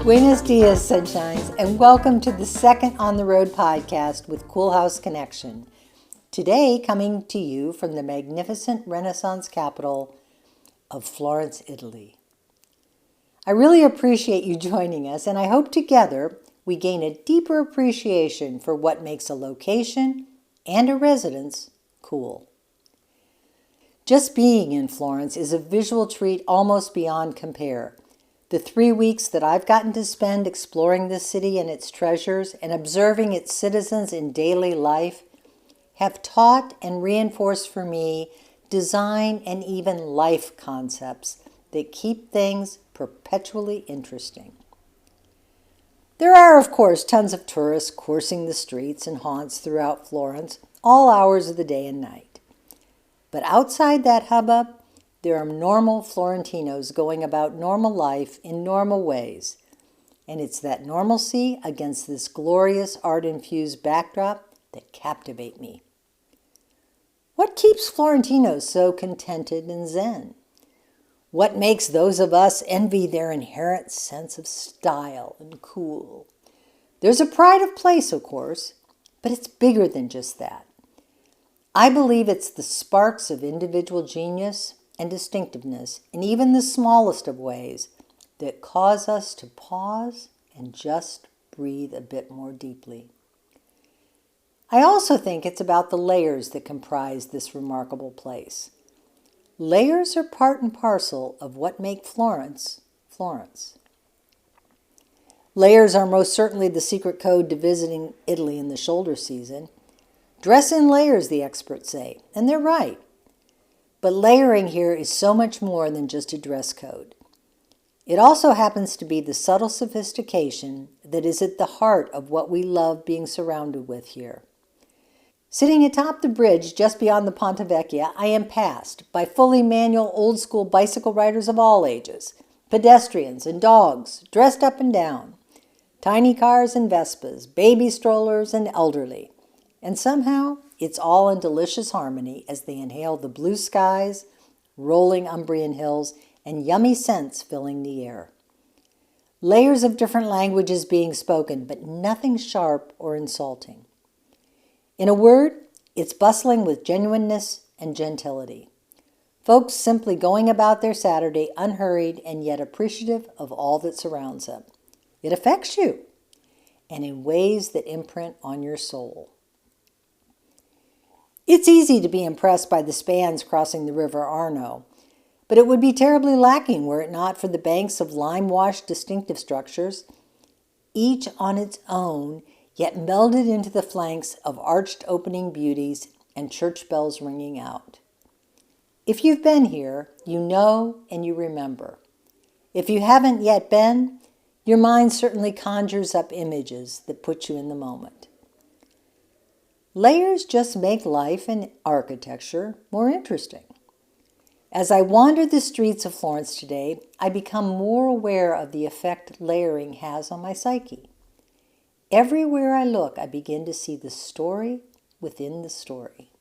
Buenos dias, sunshines, and welcome to the second On the Road podcast with CoolHouseConnection. Today, coming to you from the magnificent Renaissance capital of Florence, Italy. I really appreciate you joining us, and I hope together we gain a deeper appreciation for what makes a location and a residence cool. Just being in Florence is a visual treat almost beyond compare. The 3 weeks that I've gotten to spend exploring this city and its treasures and observing its citizens in daily life have taught and reinforced for me design and even life concepts that keep things perpetually interesting. There are, of course, tons of tourists coursing the streets and haunts throughout Florence, all hours of the day and night. But outside that hubbub, there are normal Florentinos going about normal life in normal ways. And it's that normalcy against this glorious art-infused backdrop that captivate me. What keeps Florentinos so contented and zen? What makes those of us envy their inherent sense of style and cool? There's a pride of place, of course, but it's bigger than just that. I believe it's the sparks of individual genius and distinctiveness in even the smallest of ways that cause us to pause and just breathe a bit more deeply. I also think it's about the layers that comprise this remarkable place. Layers are part and parcel of what make Florence, Florence. Layers are most certainly the secret code to visiting Italy in the shoulder season. Dress in layers, the experts say, and they're right. But layering here is so much more than just a dress code. It also happens to be the subtle sophistication that is at the heart of what we love being surrounded with here. Sitting atop the bridge just beyond the Ponte Vecchia, I am passed by fully manual old-school bicycle riders of all ages, pedestrians and dogs dressed up and down, tiny cars and Vespas, baby strollers and elderly. And somehow, it's all in delicious harmony as they inhale the blue skies, rolling Umbrian hills, and yummy scents filling the air. Layers of different languages being spoken, but nothing sharp or insulting. In a word, it's bustling with genuineness and gentility. Folks simply going about their Saturday unhurried and yet appreciative of all that surrounds them. It affects you, and in ways that imprint on your soul. It's easy to be impressed by the spans crossing the River Arno, but it would be terribly lacking were it not for the banks of lime-washed distinctive structures, each on its own, yet melded into the flanks of arched opening beauties and church bells ringing out. If you've been here, you know and you remember. If you haven't yet been, your mind certainly conjures up images that put you in the moment. Layers just make life and architecture more interesting. As I wander the streets of Florence today, I become more aware of the effect layering has on my psyche. Everywhere I look, I begin to see the story within the story.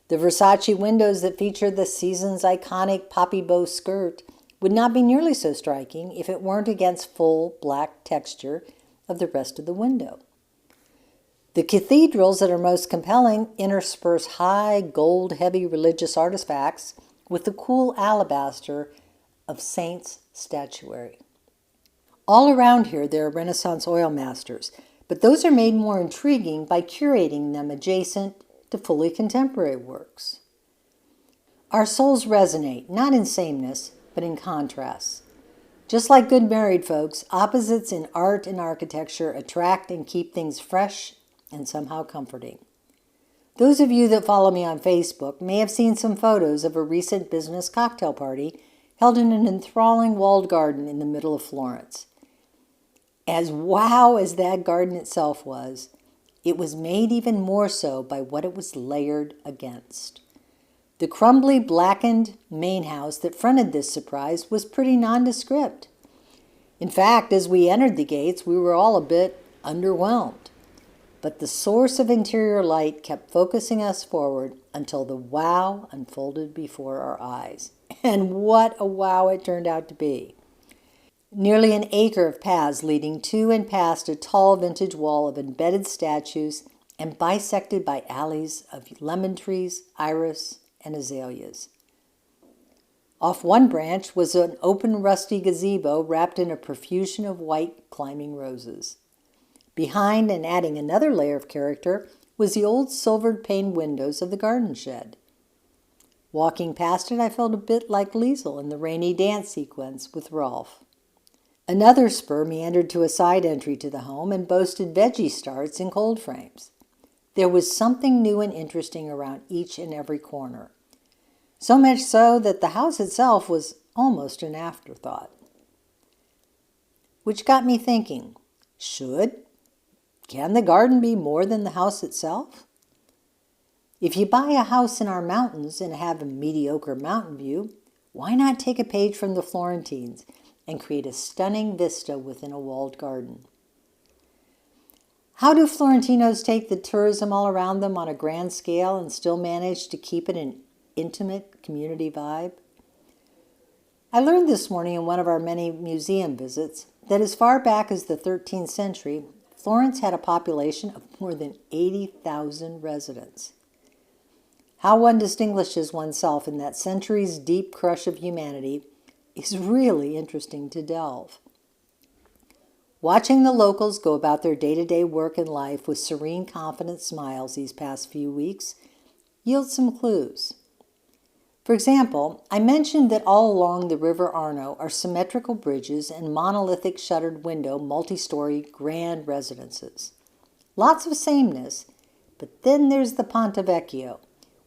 The Versace windows that feature the season's iconic poppy bow skirt would not be nearly so striking if it weren't against full black texture of the rest of the window. The cathedrals that are most compelling intersperse high, gold-heavy religious artifacts with the cool alabaster of saints' statuary. All around here there are Renaissance oil masters, but those are made more intriguing by curating them adjacent to fully contemporary works. Our souls resonate, not in sameness, but in contrasts. Just like good married folks, opposites in art and architecture attract and keep things fresh and somehow comforting. Those of you that follow me on Facebook may have seen some photos of a recent business cocktail party held in an enthralling walled garden in the middle of Florence. As wow as that garden itself was, it was made even more so by what it was layered against. The crumbly, blackened main house that fronted this surprise was pretty nondescript. In fact, as we entered the gates, we were all a bit underwhelmed. But the source of interior light kept focusing us forward until the wow unfolded before our eyes. And what a wow it turned out to be. Nearly an acre of paths leading to and past a tall vintage wall of embedded statues and bisected by alleys of lemon trees, iris, and azaleas. Off one branch was an open rusty gazebo wrapped in a profusion of white climbing roses. Behind and adding another layer of character was the old silvered paned windows of the garden shed. Walking past it, I felt a bit like Liesel in the rainy dance sequence with Rolf. Another spur meandered to a side entry to the home and boasted veggie starts in cold frames. There was something new and interesting around each and every corner. So much so that the house itself was almost an afterthought. Which got me thinking, can the garden be more than the house itself? If you buy a house in our mountains and have a mediocre mountain view, why not take a page from the Florentines and create a stunning vista within a walled garden? How do Florentinos take the tourism all around them on a grand scale and still manage to keep it an intimate community vibe? I learned this morning in one of our many museum visits that as far back as the 13th century, Florence had a population of more than 80,000 residents. How one distinguishes oneself in that centuries deep crush of humanity is really interesting to delve. Watching the locals go about their day-to-day work and life with serene, confident smiles these past few weeks yields some clues. For example, I mentioned that all along the River Arno are symmetrical bridges and monolithic shuttered window multi-story grand residences. Lots of sameness, but then there's the Ponte Vecchio,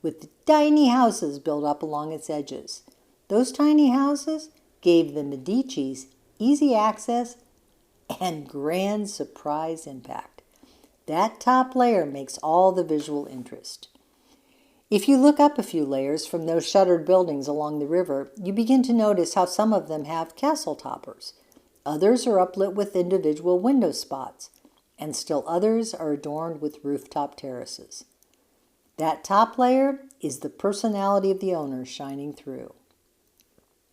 with tiny houses built up along its edges. Those tiny houses gave the Medicis easy access and grand surprise impact. That top layer makes all the visual interest. If you look up a few layers from those shuttered buildings along the river, you begin to notice how some of them have castle toppers. Others are uplit with individual window spots, and still others are adorned with rooftop terraces. That top layer is the personality of the owner shining through.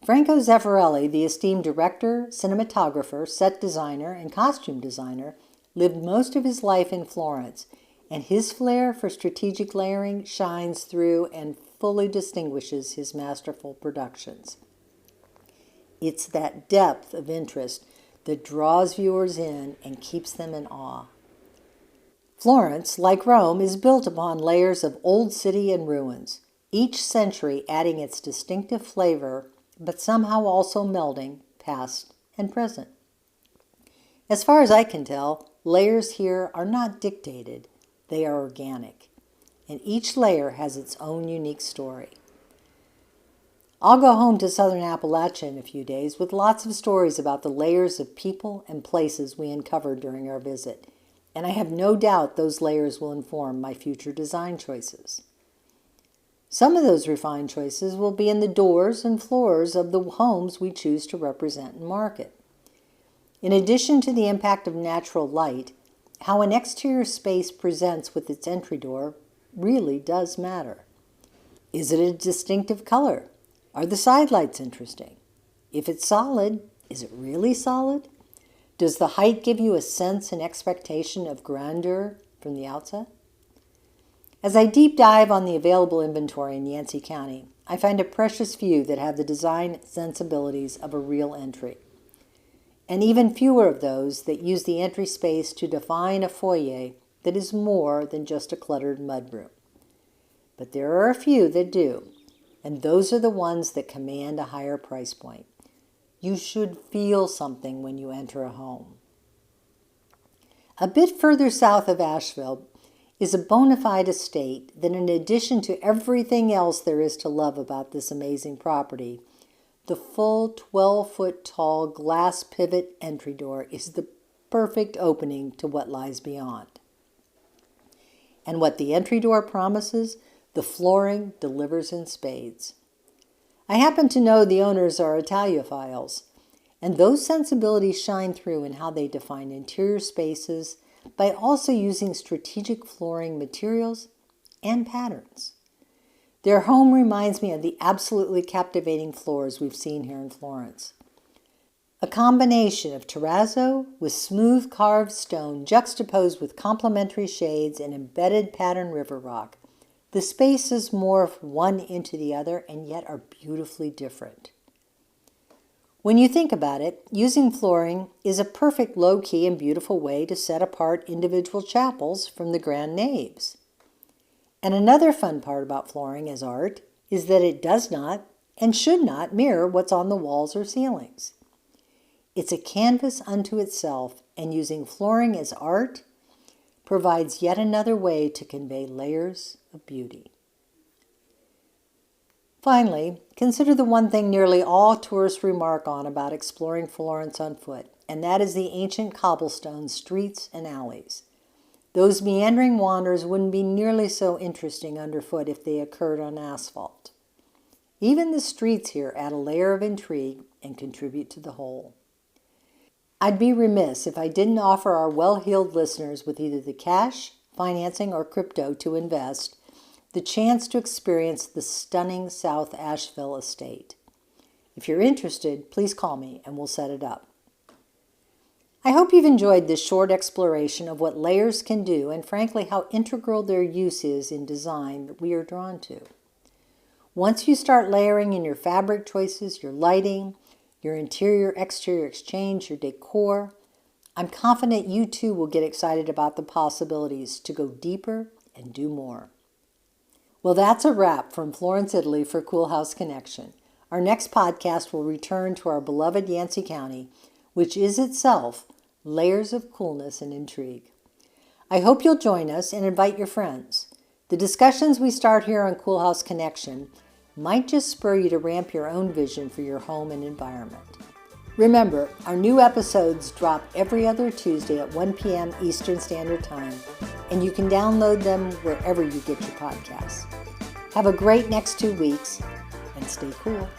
Franco Zeffirelli, the esteemed director, cinematographer, set designer, and costume designer, lived most of his life in Florence, and his flair for strategic layering shines through and fully distinguishes his masterful productions. It's that depth of interest that draws viewers in and keeps them in awe. Florence, like Rome, is built upon layers of old city and ruins, each century adding its distinctive flavor, but somehow also melding past and present. As far as I can tell, layers here are not dictated, they are organic, and each layer has its own unique story. I'll go home to southern Appalachia in a few days with lots of stories about the layers of people and places we uncovered during our visit, and I have no doubt those layers will inform my future design choices. Some of those refined choices will be in the doors and floors of the homes we choose to represent and market. In addition to the impact of natural light, how an exterior space presents with its entry door really does matter. Is it a distinctive color? Are the side lights interesting? If it's solid, is it really solid? Does the height give you a sense and expectation of grandeur from the outset? As I deep dive on the available inventory in Yancey County, I find a precious few that have the design sensibilities of a real entry, and even fewer of those that use the entry space to define a foyer that is more than just a cluttered mudroom. But there are a few that do, and those are the ones that command a higher price point. You should feel something when you enter a home. A bit further south of Asheville is a bona fide estate that, in addition to everything else there is to love about this amazing property, the full 12-foot tall glass pivot entry door is the perfect opening to what lies beyond. And what the entry door promises, the flooring delivers in spades. I happen to know the owners are Italiophiles, and those sensibilities shine through in how they define interior spaces by also using strategic flooring materials and patterns. Their home reminds me of the absolutely captivating floors we've seen here in Florence. A combination of terrazzo with smooth carved stone juxtaposed with complementary shades and embedded pattern river rock. The spaces morph one into the other and yet are beautifully different. When you think about it, using flooring is a perfect low-key and beautiful way to set apart individual chapels from the grand naves. And another fun part about flooring as art is that it does not and should not mirror what's on the walls or ceilings. It's a canvas unto itself, and using flooring as art provides yet another way to convey layers of beauty. Finally, consider the one thing nearly all tourists remark on about exploring Florence on foot, and that is the ancient cobblestone streets and alleys. Those meandering wanders wouldn't be nearly so interesting underfoot if they occurred on asphalt. Even the streets here add a layer of intrigue and contribute to the whole. I'd be remiss if I didn't offer our well-heeled listeners with either the cash, financing, or crypto to invest the chance to experience the stunning South Asheville estate. If you're interested, please call me and we'll set it up. I hope you've enjoyed this short exploration of what layers can do and frankly how integral their use is in design that we are drawn to. Once you start layering in your fabric choices, your lighting, your interior-exterior exchange, your decor, I'm confident you too will get excited about the possibilities to go deeper and do more. Well, that's a wrap from Florence, Italy for Cool House Connection. Our next podcast will return to our beloved Yancey County, which is itself layers of coolness and intrigue. I hope you'll join us and invite your friends. The discussions we start here on Cool House Connection might just spur you to ramp your own vision for your home and environment. Remember, our new episodes drop every other Tuesday at 1 p.m. Eastern Standard Time, and you can download them wherever you get your podcasts. Have a great next 2 weeks, and stay cool.